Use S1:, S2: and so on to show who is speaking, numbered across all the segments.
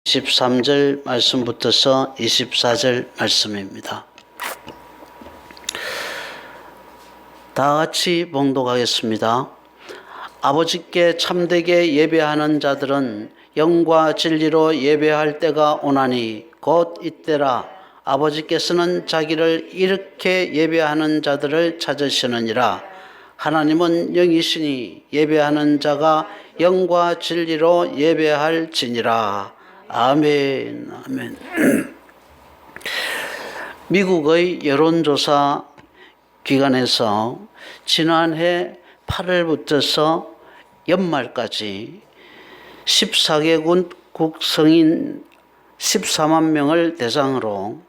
S1: 13절 말씀부터서 24절 말씀입니다. 다 같이 봉독하겠습니다. 아버지께 참되게 예배하는 자들은 영과 진리로 예배할 때가 오나니 곧 이때라. 아버지께서는 자기를 이렇게 예배하는 자들을 찾으시느니라. 하나님은 영이시니 예배하는 자가 영과 진리로 예배할지니라. 아멘. 아멘. 미국의 여론조사 기관에서 지난해 8월부터서 연말까지 14개국 성인 14만 명을 대상으로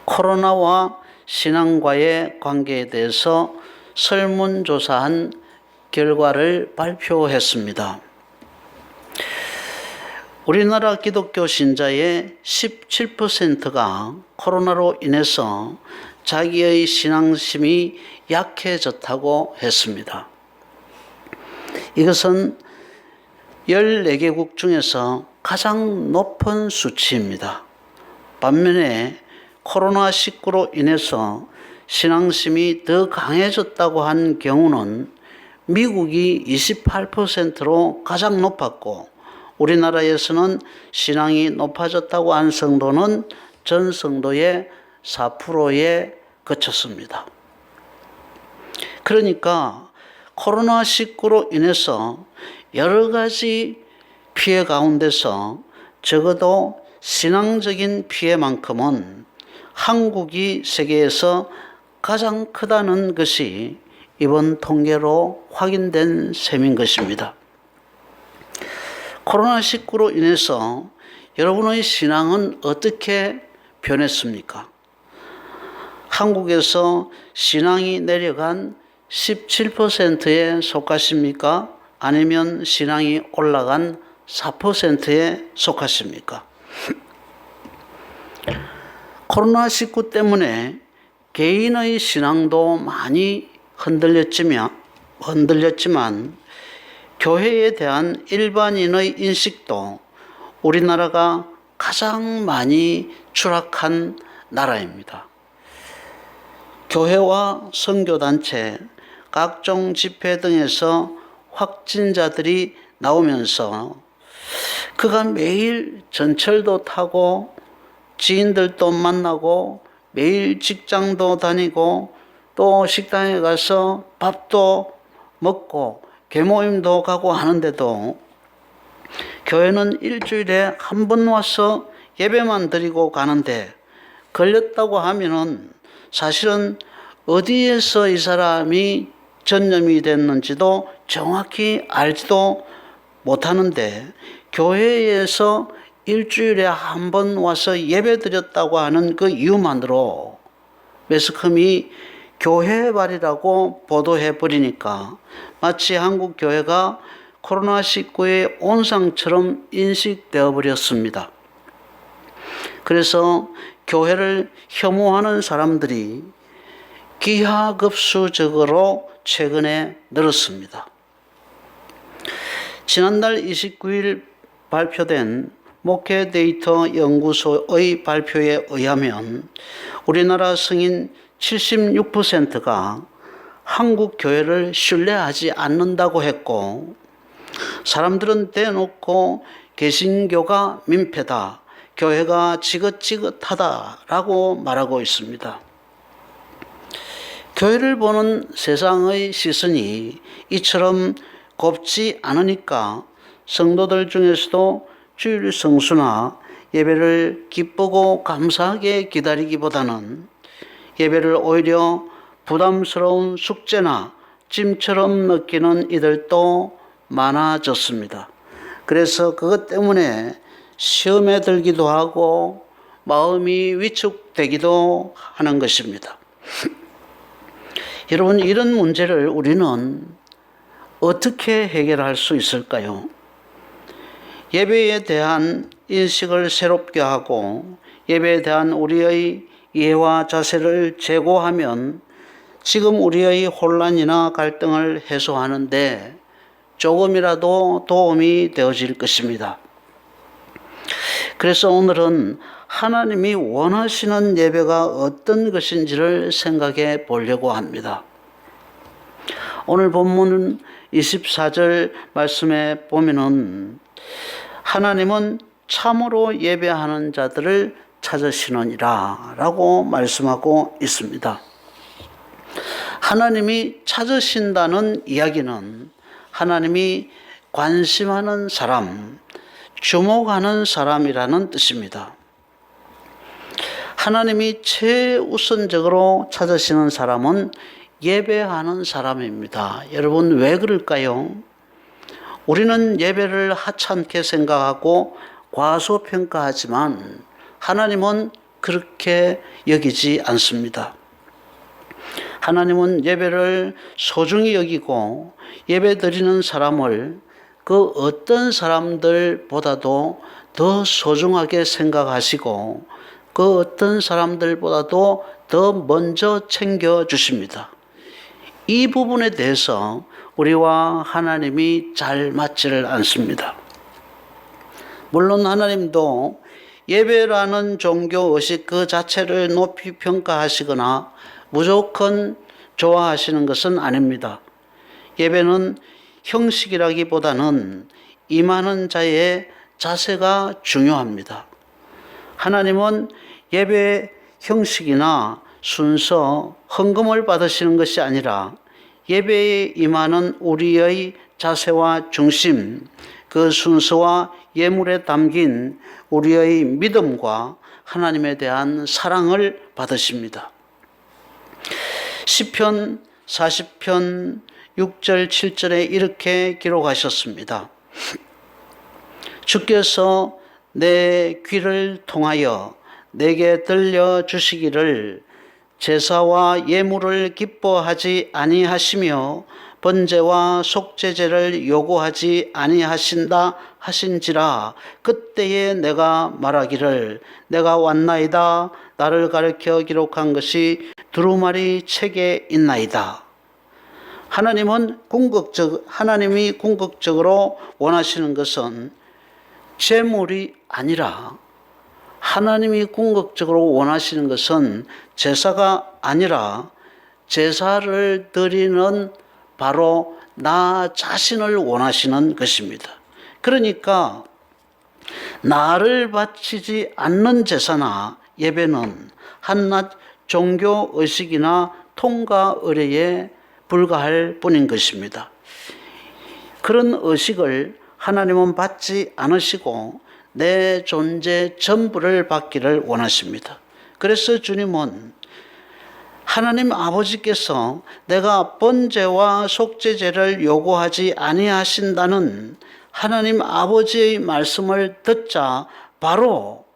S1: 코로나와 신앙과의 관계에 대해서 설문조사한 결과를 발표했습니다. 우리나라 기독교 신자의 17%가 코로나로 인해서 자기의 신앙심이 약해졌다고 했습니다. 이것은 14개국 중에서 가장 높은 수치입니다. 반면에 코로나19로 인해서 신앙심이 더 강해졌다고 한 경우는 미국이 28%로 가장 높았고 우리나라에서는 신앙이 높아졌다고 한 성도는 전 성도의 4%에 그쳤습니다. 그러니까 코로나19로 인해서 여러 가지 피해 가운데서 적어도 신앙적인 피해만큼은 한국이 세계에서 가장 크다는 것이 이번 통계로 확인된 셈인 것입니다. 코로나19로 인해서 여러분의 신앙은 어떻게 변했습니까? 한국에서 신앙이 내려간 17%에 속하십니까? 아니면 신앙이 올라간 4%에 속하십니까? 코로나19 때문에 개인의 신앙도 많이 흔들렸지만 교회에 대한 일반인의 인식도 우리나라가 가장 많이 추락한 나라입니다. 교회와 선교단체, 각종 집회 등에서 확진자들이 나오면서 그가 매일 전철도 타고 지인들도 만나고 매일 직장도 다니고 또 식당에 가서 밥도 먹고 개모임도 가고 하는데도 교회는 일주일에 한 번 와서 예배만 드리고 가는데 걸렸다고 하면은 사실은 어디에서 이 사람이 전염이 됐는지도 정확히 알지도 못하는데 교회에서 일주일에 한 번 와서 예배 드렸다고 하는 그 이유만으로 매스컴이 교회발이라고 보도해 버리니까 마치 한국 교회가 코로나19의 온상처럼 인식되어 버렸습니다. 그래서 교회를 혐오하는 사람들이 기하급수적으로 최근에 늘었습니다. 지난달 29일 발표된 목회 데이터 연구소의 발표에 의하면 우리나라 성인 76%가 한국 교회를 신뢰하지 않는다고 했고 사람들은 대놓고 개신교가 민폐다, 교회가 지긋지긋하다라고 말하고 있습니다. 교회를 보는 세상의 시선이 이처럼 곱지 않으니까 성도들 중에서도 주일 성수나 예배를 기쁘고 감사하게 기다리기보다는 예배를 오히려 부담스러운 숙제나 짐처럼 느끼는 이들도 많아졌습니다. 그래서 그것 때문에 시험에 들기도 하고 마음이 위축되기도 하는 것입니다. 여러분, 이런 문제를 우리는 어떻게 해결할 수 있을까요? 예배에 대한 인식을 새롭게 하고 예배에 대한 우리의 이해와 자세를 제고하면 지금 우리의 혼란이나 갈등을 해소하는 데 조금이라도 도움이 되어질 것입니다. 그래서 오늘은 하나님이 원하시는 예배가 어떤 것인지를 생각해 보려고 합니다. 오늘 본문 24절 말씀에 보면은 하나님은 참으로 예배하는 자들을 찾으시느니라 라고 말씀하고 있습니다. 하나님이 찾으신다는 이야기는 하나님이 관심하는 사람, 주목하는 사람이라는 뜻입니다. 하나님이 최우선적으로 찾으시는 사람은 예배하는 사람입니다. 여러분, 왜 그럴까요? 우리는 예배를 하찮게 생각하고 과소평가하지만 하나님은 그렇게 여기지 않습니다. 하나님은 예배를 소중히 여기고 예배 드리는 사람을 그 어떤 사람들보다도 더 소중하게 생각하시고 그 어떤 사람들보다도 더 먼저 챙겨주십니다. 이 부분에 대해서 우리와 하나님이 잘 맞지를 않습니다. 물론 하나님도 예배라는 종교 의식 그 자체를 높이 평가하시거나 무조건 좋아하시는 것은 아닙니다. 예배는 형식이라기보다는 임하는 자의 자세가 중요합니다. 하나님은 예배 형식이나 순서, 헌금을 받으시는 것이 아니라 예배에 임하는 우리의 자세와 중심, 그 순서와 예물에 담긴 우리의 믿음과 하나님에 대한 사랑을 받으십니다. 시편 40편 6절 7절에 이렇게 기록하셨습니다. 주께서 내 귀를 통하여 내게 들려주시기를 제사와 예물을 기뻐하지 아니하시며 번제와 속죄제를 요구하지 아니하신다 하신지라. 그때에 내가 말하기를 내가 왔나이다. 나를 가르쳐 기록한 것이 두루마리 책에 있나이다. 하나님이 궁극적으로 원하시는 것은 제물이 아니라, 하나님이 궁극적으로 원하시는 것은 제사가 아니라 제사를 드리는 바로 나 자신을 원하시는 것입니다. 그러니까 나를 바치지 않는 제사나 예배는 한낱 종교 의식이나 통가 의례에 불과할 뿐인 것입니다. 그런 의식을 하나님은 받지 않으시고 내 존재 전부를 받기를 원하십니다. 그래서 주님은 하나님 아버지께서 내가 번제와 속죄제를 요구하지 아니하신다는 하나님 아버지의 말씀을 듣자 바로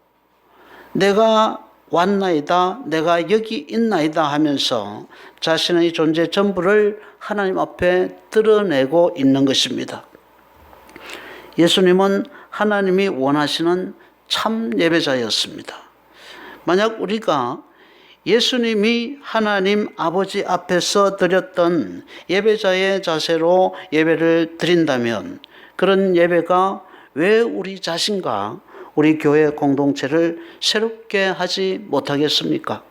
S1: 내가 왔나이다, 내가 여기 있나이다 하면서 자신의 존재 전부를 하나님 앞에 드러내고 있는 것입니다. 예수님은 하나님이 원하시는 참 예배자였습니다. 만약 우리가 예수님이 하나님 아버지 앞에서 드렸던 예배자의 자세로 예배를 드린다면 그런 예배가 왜 우리 자신과 우리 교회 공동체를 새롭게 하지 못하겠습니까?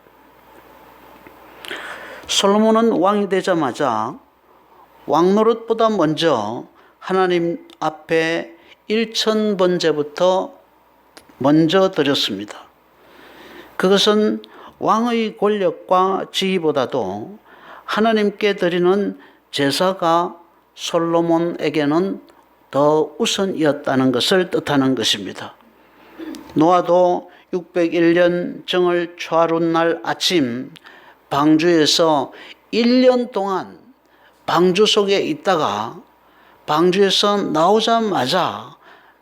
S1: 솔로몬은 왕이 되자마자 왕노릇보다 먼저 하나님 앞에 1000번제부터 먼저 드렸습니다. 그것은 왕의 권력과 지위보다도 하나님께 드리는 제사가 솔로몬에게는 더 우선이었다는 것을 뜻하는 것입니다. 노아도 601년 정월 초하룻날 아침 방주에서 1년 동안 방주 속에 있다가 방주에서 나오자마자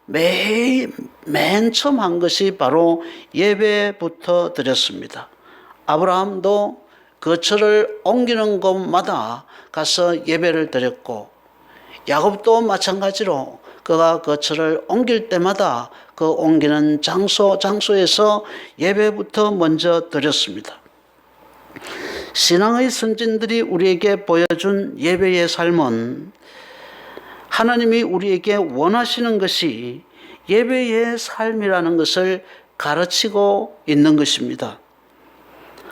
S1: 맨 처음 한 것이 바로 예배부터 드렸습니다. 아브라함도 거처를 옮기는 곳마다 가서 예배를 드렸고 야곱도 마찬가지로 그가 거처를 옮길 때마다 그 옮기는 장소에서 예배부터 먼저 드렸습니다. 신앙의 선진들이 우리에게 보여준 예배의 삶은 하나님이 우리에게 원하시는 것이 예배의 삶이라는 것을 가르치고 있는 것입니다.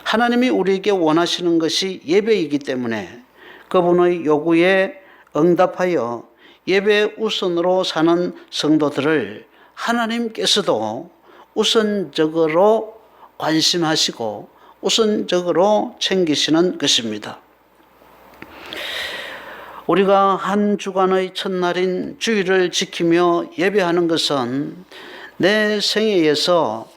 S1: 하나님이 우리에게 원하시는 것이 예배이기 때문에 그분의 요구에 응답하여 예배 우선으로 사는 성도들을 하나님께서도 우선적으로 관심하시고 우선적으로 챙기시는 것입니다. 우리가 한 주간의 첫날인 주일을 지키며 예배하는 것은 내 생애에서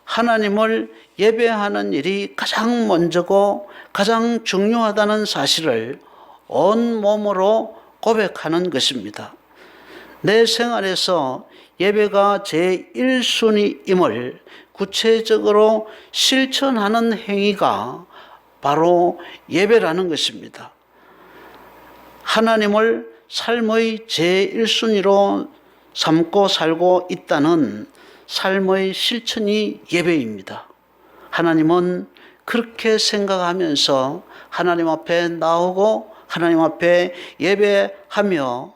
S1: 하나님을 예배하는 일이 가장 먼저고 가장 중요하다는 사실을 온몸으로 고백하는 것입니다. 내 생활에서 예배가 제1순위임을 구체적으로 실천하는 행위가 바로 예배라는 것입니다. 하나님을 삶의 제1순위로 삼고 살고 있다는 삶의 실천이 예배입니다. 하나님은 그렇게 생각하면서 하나님 앞에 나오고 하나님 앞에 예배하며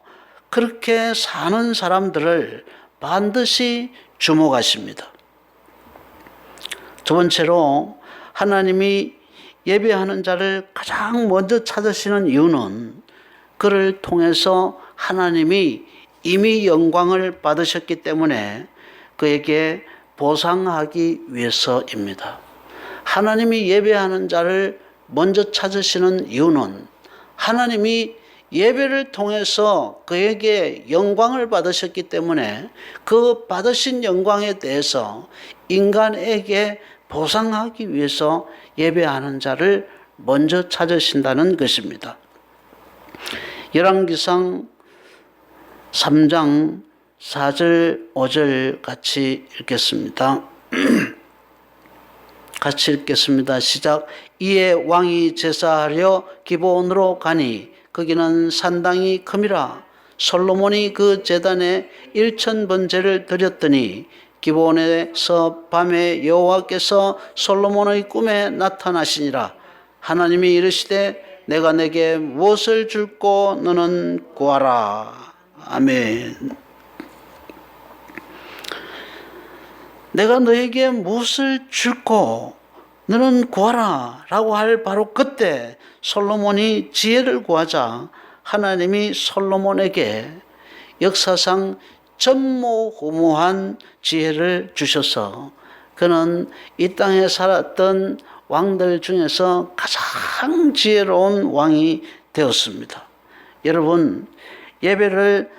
S1: 그렇게 사는 사람들을 반드시 주목하십니다. 두 번째로 하나님이 예배하는 자를 가장 먼저 찾으시는 이유는 그를 통해서 하나님이 이미 영광을 받으셨기 때문에 그에게 보상하기 위해서입니다. 하나님이 예배하는 자를 먼저 찾으시는 이유는 하나님이 예배를 통해서 그에게 영광을 받으셨기 때문에 그 받으신 영광에 대해서 인간에게 보상하기 위해서 예배하는 자를 먼저 찾으신다는 것입니다. 열왕기상 3장 4절 5절 같이 읽겠습니다. 같이 읽겠습니다. 시작. 이에 왕이 제사하려 기브온으로 가니 거기는 산당이 큼이라. 솔로몬이 그 제단에 1000번제를 드렸더니 기브온에서 밤에 여호와께서 솔로몬의 꿈에 나타나시니라. 하나님이 이르시되 내가 내게 무엇을 줄고 너는 구하라. 아멘. 내가 너에게 무엇을 줄고 너는 구하라 라고 할 바로 그때 솔로몬이 지혜를 구하자 하나님이 솔로몬에게 역사상 전무후무한 지혜를 주셔서 그는 이 땅에 살았던 왕들 중에서 가장 지혜로운 왕이 되었습니다. 여러분, 예배를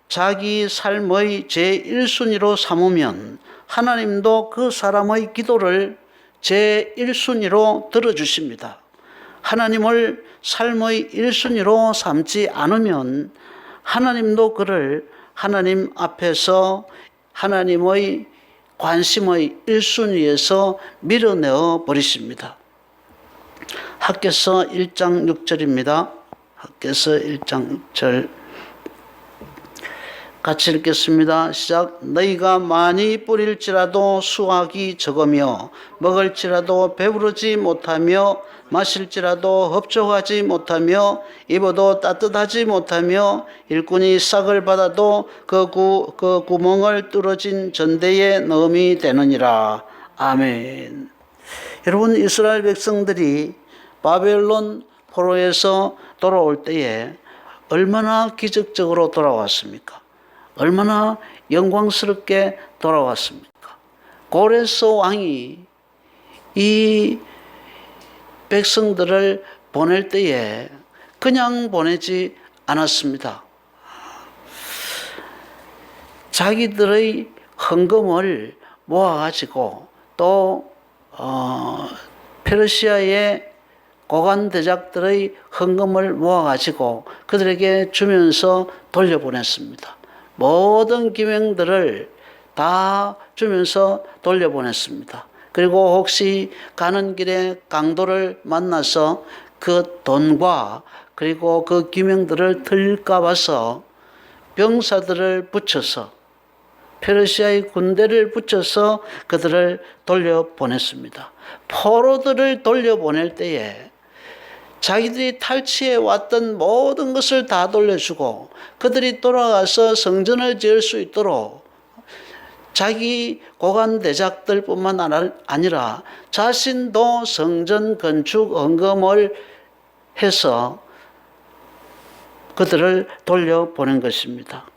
S1: 자기 삶의 제1순위로 삼으면 하나님도 그 사람의 기도를 제1순위로 들어주십니다. 하나님을 삶의 1순위로 삼지 않으면 하나님도 그를 하나님 앞에서 하나님의 관심의 1순위에서 밀어내어 버리십니다. 학개서 1장 6절입니다. 학개서 1장 6절 같이 읽겠습니다. 시작. 너희가 많이 뿌릴지라도 수확이 적으며 먹을지라도 배부르지 못하며 마실지라도 흡족하지 못하며 입어도 따뜻하지 못하며 일꾼이 싹을 받아도 그 구멍을 뚫어진 전대에 넣음이 되느니라. 아멘. 여러분, 이스라엘 백성들이 바벨론 포로에서 돌아올 때에 얼마나 기적적으로 돌아왔습니까? 얼마나 영광스럽게 돌아왔습니까? 고레스 왕이 이 백성들을 보낼 때에 그냥 보내지 않았습니다. 자기들의 헌금을 모아가지고 또 페르시아의 고관 대작들의 헌금을 모아가지고 그들에게 주면서 돌려보냈습니다. 모든 기명들을 다 주면서 돌려보냈습니다. 그리고 혹시 가는 길에 강도를 만나서 그 돈과 그리고 그 기명들을 들까 봐서 병사들을 붙여서 페르시아의 군대를 붙여서 그들을 돌려보냈습니다. 포로들을 돌려보낼 때에 자기들이 탈취해 왔던 모든 것을 다 돌려주고 그들이 돌아가서 성전을 지을 수 있도록 자기 고관대작들뿐만 아니라 자신도 성전 건축 헌금을 해서 그들을 돌려보낸 것입니다.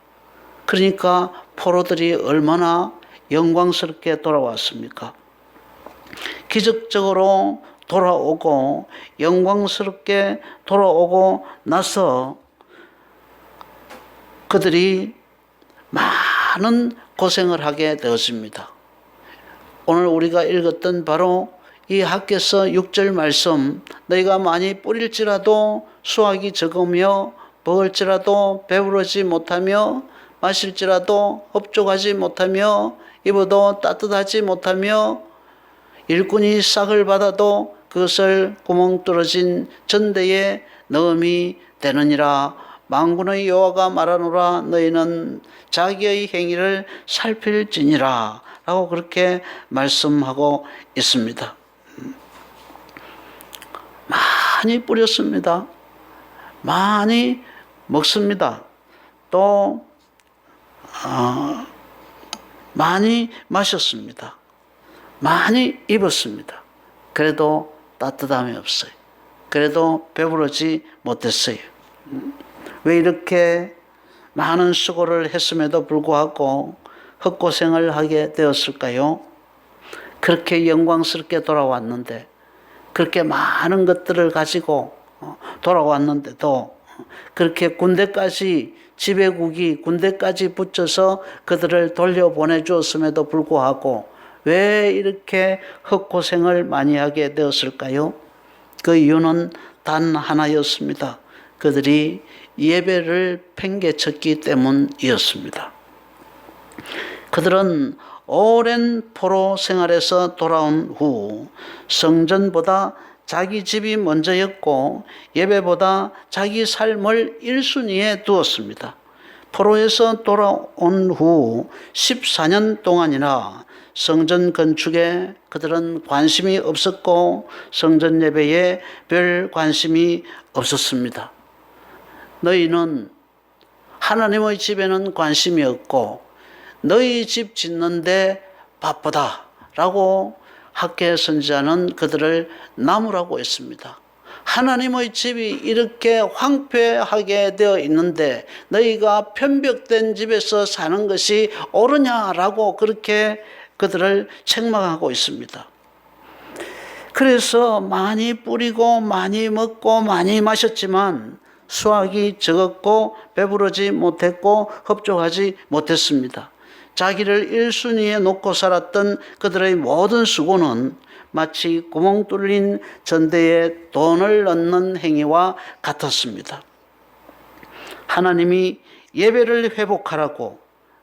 S1: 그러니까 포로들이 얼마나 영광스럽게 돌아왔습니까? 기적적으로 돌아오고 영광스럽게 돌아오고 나서 그들이 많은 고생을 하게 되었습니다. 오늘 우리가 읽었던 바로 이 학개서 6절 말씀, 너희가 많이 뿌릴지라도 수확이 적으며 먹을지라도 배부르지 못하며 마실지라도 흡족하지 못하며 입어도 따뜻하지 못하며 일꾼이 싹을 받아도 그것을 구멍 뚫어진 전대에 넣음이 되느니라. 만군의 여호와가 말하노라. 너희는 자기의 행위를 살필지니라 라고 그렇게 말씀하고 있습니다. 많이 뿌렸습니다. 많이 먹습니다. 또 많이 마셨습니다. 많이 입었습니다. 그래도 따뜻함이 없어요. 그래도 배부르지 못했어요. 왜 이렇게 많은 수고를 했음에도 불구하고 헛고생을 하게 되었을까요? 그렇게 영광스럽게 돌아왔는데, 그렇게 많은 것들을 가지고 돌아왔는데도 그렇게 군대까지, 지배국이 군대까지 붙여서 그들을 돌려보내 주었음에도 불구하고 왜 이렇게 헛고생을 많이 하게 되었을까요? 그 이유는 단 하나였습니다. 그들이 예배를 팽개쳤기 때문이었습니다. 그들은 오랜 포로 생활에서 돌아온 후 성전보다 자기 집이 먼저였고 예배보다 자기 삶을 1순위에 두었습니다. 포로에서 돌아온 후 14년 동안이나 성전 건축에 그들은 관심이 없었고 성전 예배에 별 관심이 없었습니다. 너희는 하나님의 집에는 관심이 없고 너희 집 짓는데 바쁘다 라고 학개 선지자는 그들을 나무라고 했습니다. 하나님의 집이 이렇게 황폐하게 되어 있는데 너희가 편벽된 집에서 사는 것이 옳으냐라고 그렇게 그들을 책망하고 있습니다. 그래서 많이 뿌리고 많이 먹고 많이 마셨지만 수확이 적었고 배부르지 못했고 흡족하지 못했습니다. 자기를 1순위에 놓고 살았던 그들의 모든 수고는 마치 구멍 뚫린 전대에 돈을 넣는 행위와 같았습니다. 하나님이 예배를 회복하라고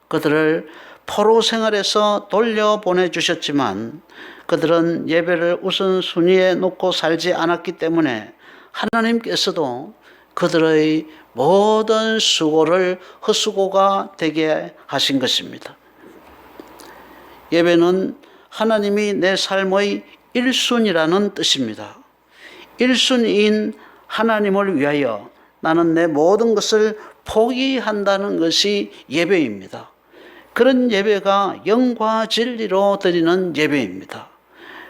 S1: 그들을 포로 생활에서 돌려보내 주셨지만 그들은 예배를 우선순위에 놓고 살지 않았기 때문에 하나님께서도 그들의 모든 수고를 헛수고가 되게 하신 것입니다. 예배는 하나님이 내 삶의 1순위라는 뜻입니다. 1순위인 하나님을 위하여 나는 내 모든 것을 포기한다는 것이 예배입니다. 그런 예배가 영과 진리로 드리는 예배입니다.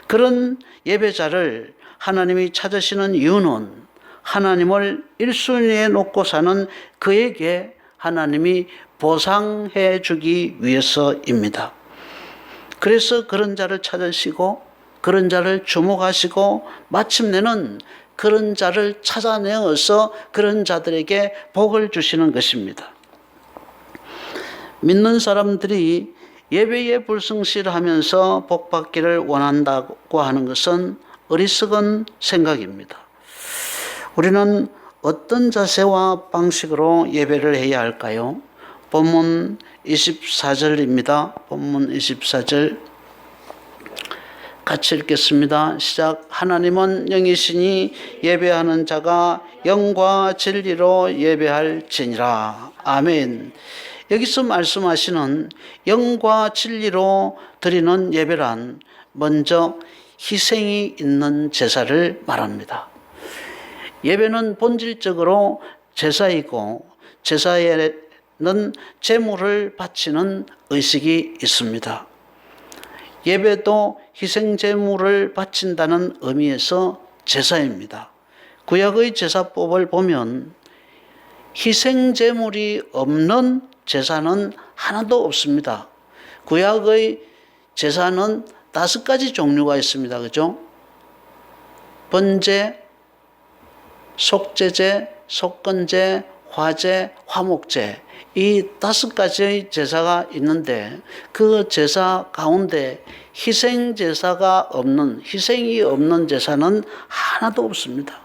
S1: 그런 예배자를 하나님이 찾으시는 이유는 하나님을 1순위에 놓고 사는 그에게 하나님이 보상해 주기 위해서입니다. 그래서 그런 자를 찾으시고 그런 자를 주목하시고 마침내는 그런 자를 찾아내어서 그런 자들에게 복을 주시는 것입니다. 믿는 사람들이 예배에 불성실하면서 복받기를 원한다고 하는 것은 어리석은 생각입니다. 우리는 어떤 자세와 방식으로 예배를 해야 할까요? 본문 24절입니다. 본문 24절 같이 읽겠습니다. 시작. 하나님은 영이시니 예배하는 자가 영과 진리로 예배할지니라. 아멘. 여기서 말씀하시는 영과 진리로 드리는 예배란 먼저 희생이 있는 제사를 말합니다. 예배는 본질적으로 제사이고 제사에 제물을 바치는 의식이 있습니다. 예배도 희생제물을 바친다는 의미에서 제사입니다. 구약의 제사법을 보면 희생제물이 없는 제사는 하나도 없습니다. 구약의 제사는 5가지 종류가 있습니다. 그죠? 번제, 속제제, 속건제, 화제, 화목제, 이 5가지의 제사가 있는데 그 제사 가운데 희생제사가 없는, 희생이 없는 제사는 하나도 없습니다.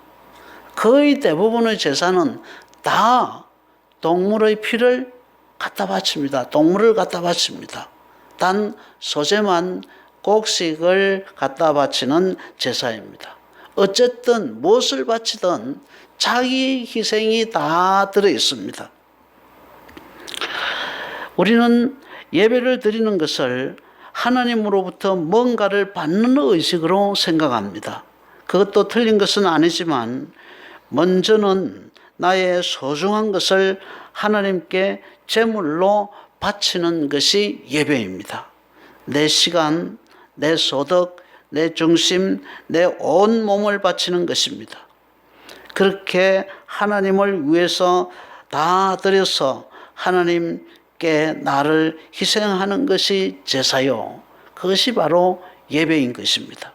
S1: 거의 대부분의 제사는 다 동물의 피를 갖다 바칩니다. 동물을 갖다 바칩니다. 단 소제만 곡식을 갖다 바치는 제사입니다. 어쨌든 무엇을 바치든 자기 희생이 다 들어 있습니다. 우리는 예배를 드리는 것을 하나님으로부터 뭔가를 받는 의식으로 생각합니다. 그것도 틀린 것은 아니지만 먼저는 나의 소중한 것을 하나님께 제물로 바치는 것이 예배입니다. 내 시간, 내 소득, 내 중심, 내 온 몸을 바치는 것입니다. 그렇게 하나님을 위해서 다 드려서 하나님께 나를 희생하는 것이 제사요. 그것이 바로 예배인 것입니다.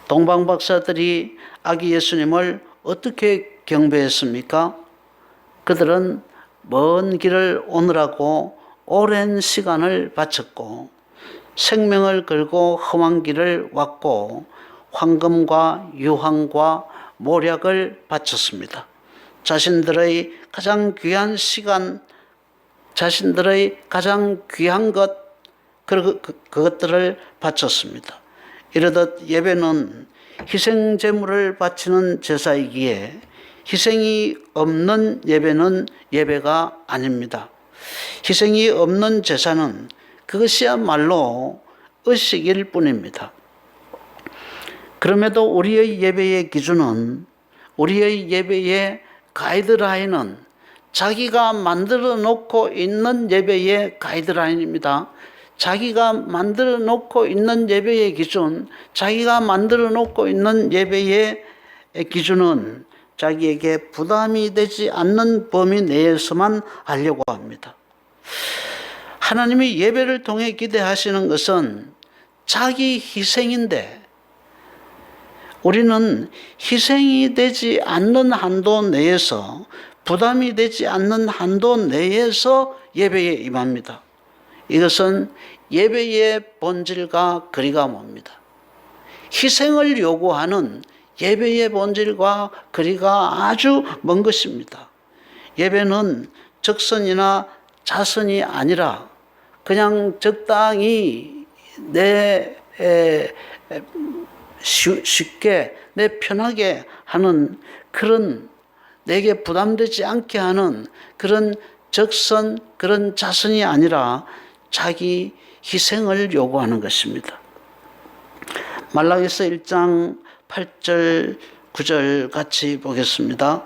S1: 동방 박사들이 아기 예수님을 어떻게 경배했습니까? 그들은 먼 길을 오느라고 오랜 시간을 바쳤고 생명을 걸고 험한 길을 왔고 황금과 유황과 모략을 바쳤습니다. 자신들의 가장 귀한 시간, 자신들의 가장 귀한 것, 그것들을 바쳤습니다. 이르듯 예배는 희생제물을 바치는 제사이기에 희생이 없는 예배는 예배가 아닙니다. 희생이 없는 제사는 그것이야말로 의식일 뿐입니다. 그럼에도 우리의 예배의 기준은, 우리의 예배의 가이드라인은 자기가 만들어 놓고 있는 예배의 가이드라인입니다. 자기가 만들어 놓고 있는 예배의 기준, 자기가 만들어 놓고 있는 예배의 기준은 자기에게 부담이 되지 않는 범위 내에서만 하려고 합니다. 하나님이 예배를 통해 기대하시는 것은 자기 희생인데 우리는 희생이 되지 않는 한도 내에서, 부담이 되지 않는 한도 내에서 예배에 임합니다. 이것은 예배의 본질과 거리가 멉니다. 희생을 요구하는 예배의 본질과 거리가 아주 먼 것입니다. 예배는 적선이나 자선이 아니라 그냥 적당히 쉽게 내 편하게 하는 그런, 내게 부담되지 않게 하는 그런 적선, 그런 자선이 아니라 자기 희생을 요구하는 것입니다. 말라기서 1장 8절 9절 같이 보겠습니다.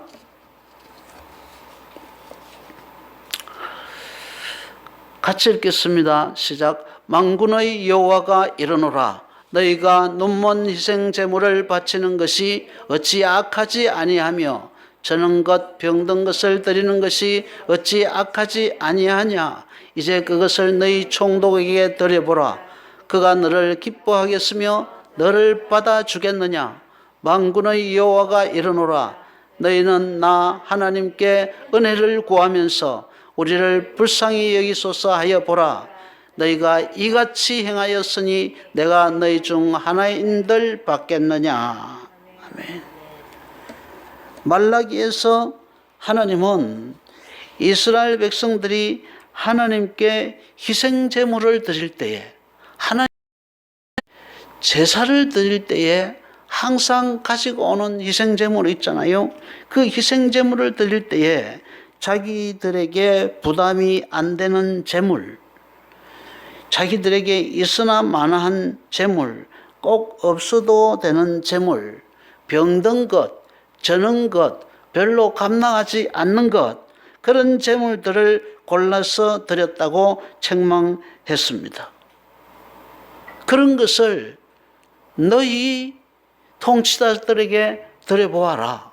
S1: 같이 읽겠습니다. 시작. 만군의 여호와가 이르노라. 너희가 눈먼 희생 제물을 바치는 것이 어찌 악하지 아니하며 저는 것 병든 것을 드리는 것이 어찌 악하지 아니하냐. 이제 그것을 너희 총독에게 드려보라. 그가 너를 기뻐하겠으며 너를 받아주겠느냐. 만군의 여호와가 이르노라. 너희는 나 하나님께 은혜를 구하면서 우리를 불쌍히 여기소서 하여 보라. 너희가 이같이 행하였으니 내가 너희 중 하나인들 받겠느냐. 아멘. 말라기에서 하나님은 이스라엘 백성들이 하나님께 희생 제물을 드릴 때에, 하나님 제사를 드릴 때에 항상 가지고 오는 희생 제물이 있잖아요. 그 희생 제물을 드릴 때에 자기들에게 부담이 안 되는 제물, 자기들에게 있으나 마나한 제물, 꼭 없어도 되는 제물, 병든 것, 저는 것, 별로 감당하지 않는 것, 그런 제물들을 골라서 드렸다고 책망했습니다. 그런 것을 너희 통치자들에게 드려보아라.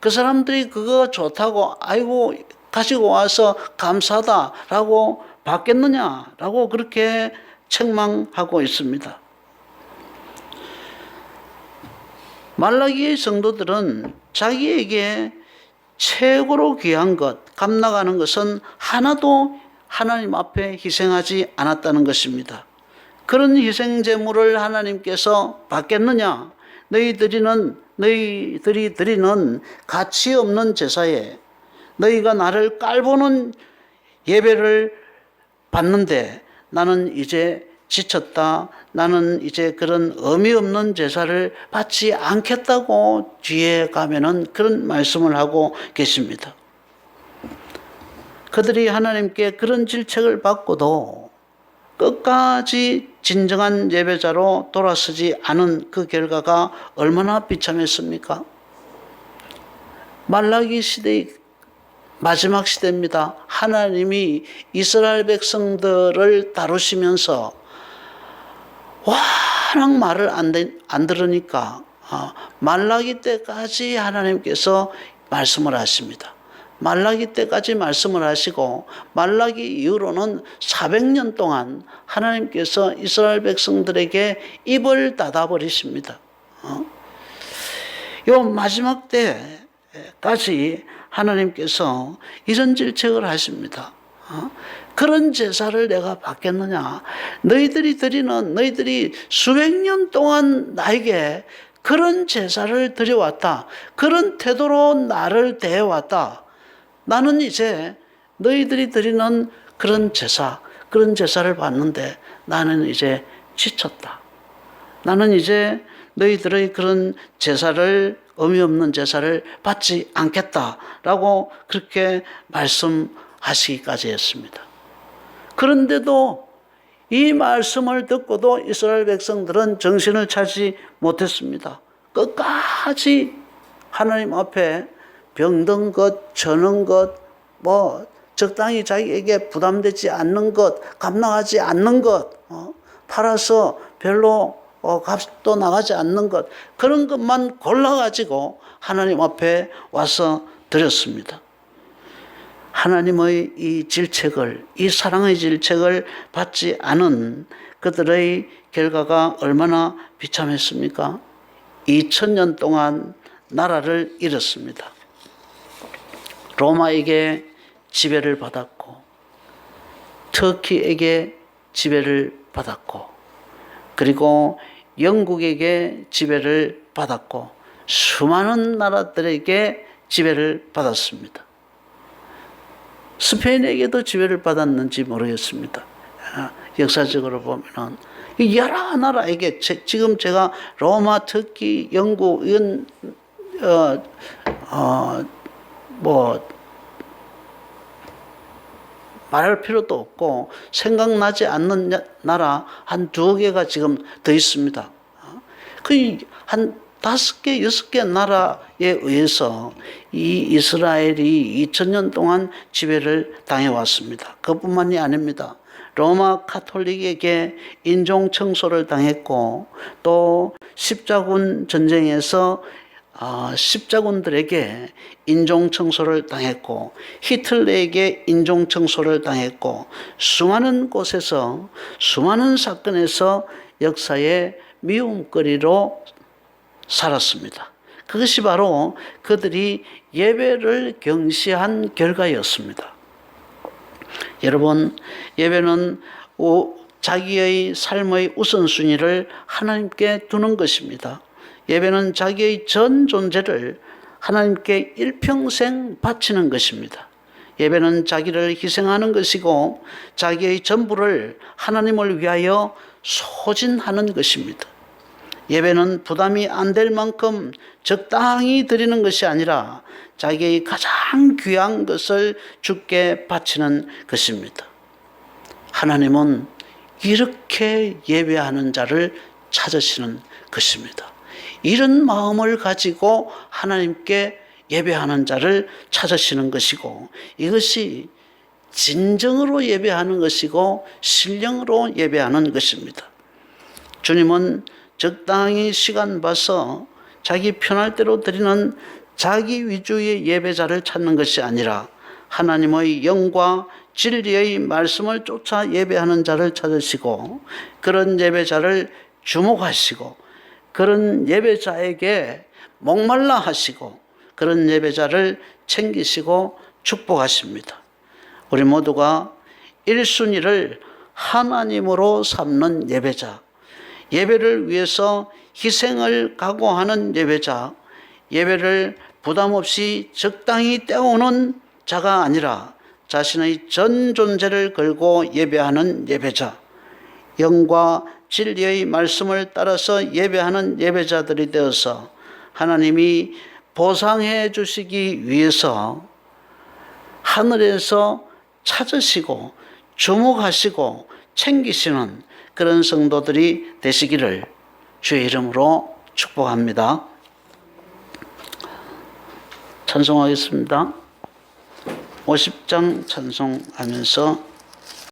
S1: 그 사람들이 그거 좋다고 아이고 가지고 와서 감사하다라고 받겠느냐라고 그렇게 책망하고 있습니다. 말라기의 성도들은 자기에게 최고로 귀한 것, 값나가는 것은 하나도 하나님 앞에 희생하지 않았다는 것입니다. 그런 희생 제물을 하나님께서 받겠느냐? 너희들이 드리는 가치 없는 제사에 너희가 나를 깔보는 예배를 받는데 나는 이제 지쳤다. 나는 이제 그런 의미 없는 제사를 받지 않겠다고 뒤에 가면은 그런 말씀을 하고 계십니다. 그들이 하나님께 그런 질책을 받고도 끝까지 진정한 예배자로 돌아서지 않은 그 결과가 얼마나 비참했습니까? 말라기 시대의 마지막 시대입니다. 하나님이 이스라엘 백성들을 다루시면서 워낙 말을 안 들으니까 말라기 때까지 하나님께서 말씀을 하십니다. 말라기 때까지 말씀을 하시고 말라기 이후로는 400년 동안 하나님께서 이스라엘 백성들에게 입을 닫아버리십니다. 요 마지막 때까지 하나님께서 이런 질책을 하십니다. 그런 제사를 내가 받겠느냐? 너희들이 수백 년 동안 나에게 그런 제사를 드려왔다. 그런 태도로 나를 대해왔다. 나는 이제 너희들이 드리는 그런 제사를 받는데 나는 이제 지쳤다. 나는 이제 너희들의 그런 제사를 의미 없는 제사를 받지 않겠다라고 그렇게 말씀하시기까지 했습니다. 그런데도 이 말씀을 듣고도 이스라엘 백성들은 정신을 차리지 못했습니다. 끝까지 하나님 앞에 병든 것, 저는 것, 적당히 자기에게 부담되지 않는 것, 감당하지 않는 것, 팔아서 별로 값도 나가지 않는 것, 그런 것만 골라가지고 하나님 앞에 와서 드렸습니다. 하나님의 이 질책을, 이 사랑의 질책을 받지 않은 그들의 결과가 얼마나 비참했습니까? 2000년 동안 나라를 잃었습니다. 로마에게 지배를 받았고, 터키에게 지배를 받았고, 그리고 영국에게 지배를 받았고, 수많은 나라들에게 지배를 받았습니다. 스페인에게도 지배를 받았는지 모르겠습니다. 역사적으로 보면은 여러 나라에게 지금 제가 로마, 터키, 영국 이건 말할 필요도 없고 생각나지 않는 나라 한 2개가 지금 더 있습니다. 한 5개, 6개 나라에 의해서 이 이스라엘이 2000년 동안 지배를 당해왔습니다. 그뿐만이 아닙니다. 로마 카톨릭에게 인종 청소를 당했고 또 십자군 전쟁에서 십자군들에게 인종 청소를 당했고 히틀러에게 인종 청소를 당했고 수많은 곳에서 수많은 사건에서 역사의 미움거리로 살았습니다. 그것이 바로 그들이 예배를 경시한 결과였습니다. 여러분, 예배는 자기의 삶의 우선순위를 하나님께 두는 것입니다. 예배는 자기의 전 존재를 하나님께 일평생 바치는 것입니다. 예배는 자기를 희생하는 것이고 자기의 전부를 하나님을 위하여 소진하는 것입니다. 예배는 부담이 안 될 만큼 적당히 드리는 것이 아니라 자기의 가장 귀한 것을 주께 바치는 것입니다. 하나님은 이렇게 예배하는 자를 찾으시는 것입니다. 이런 마음을 가지고 하나님께 예배하는 자를 찾으시는 것이고, 이것이 진정으로 예배하는 것이고 신령으로 예배하는 것입니다. 주님은 적당히 시간 봐서 자기 편할 대로 드리는 자기 위주의 예배자를 찾는 것이 아니라 하나님의 영과 진리의 말씀을 쫓아 예배하는 자를 찾으시고, 그런 예배자를 주목하시고, 그런 예배자에게 목말라 하시고, 그런 예배자를 챙기시고 축복하십니다. 우리 모두가 1순위를 하나님으로 삼는 예배자, 예배를 위해서 희생을 각오하는 예배자, 예배를 부담 없이 적당히 때우는 자가 아니라 자신의 전 존재를 걸고 예배하는 예배자, 영과 진리의 말씀을 따라서 예배하는 예배자들이 되어서 하나님이 보상해 주시기 위해서 하늘에서 찾으시고 주목하시고 챙기시는 그런 성도들이 되시기를 주의 이름으로 축복합니다. 찬송하겠습니다. 50장 찬송하면서